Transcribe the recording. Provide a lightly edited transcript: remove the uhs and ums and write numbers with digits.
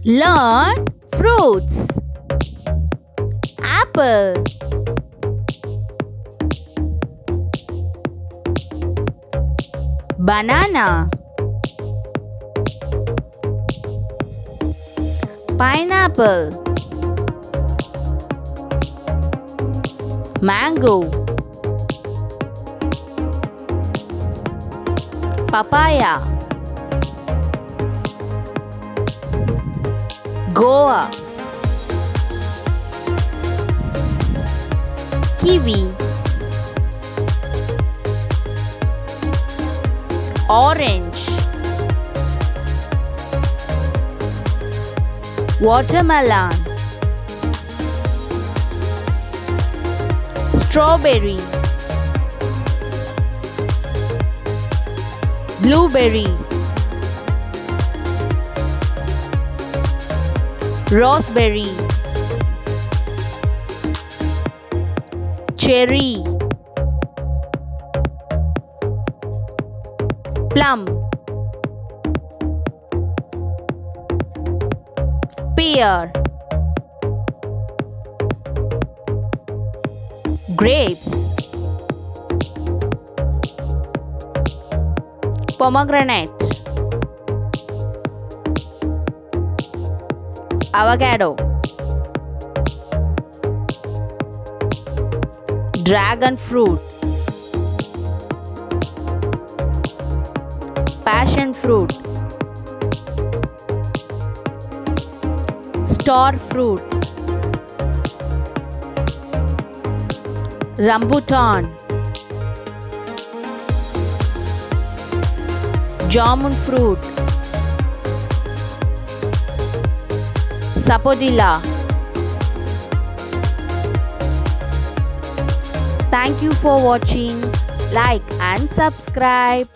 Learn fruits. Apple, banana, pineapple, mango, papaya, guava, kiwi, orange, watermelon, strawberry, blueberry, raspberry, cherry, plum, pear, grapes, pomegranate, avocado, dragon fruit, passion fruit, star fruit, rambutan, jamun fruit, sapodilla. Thank you for watching. Like and subscribe.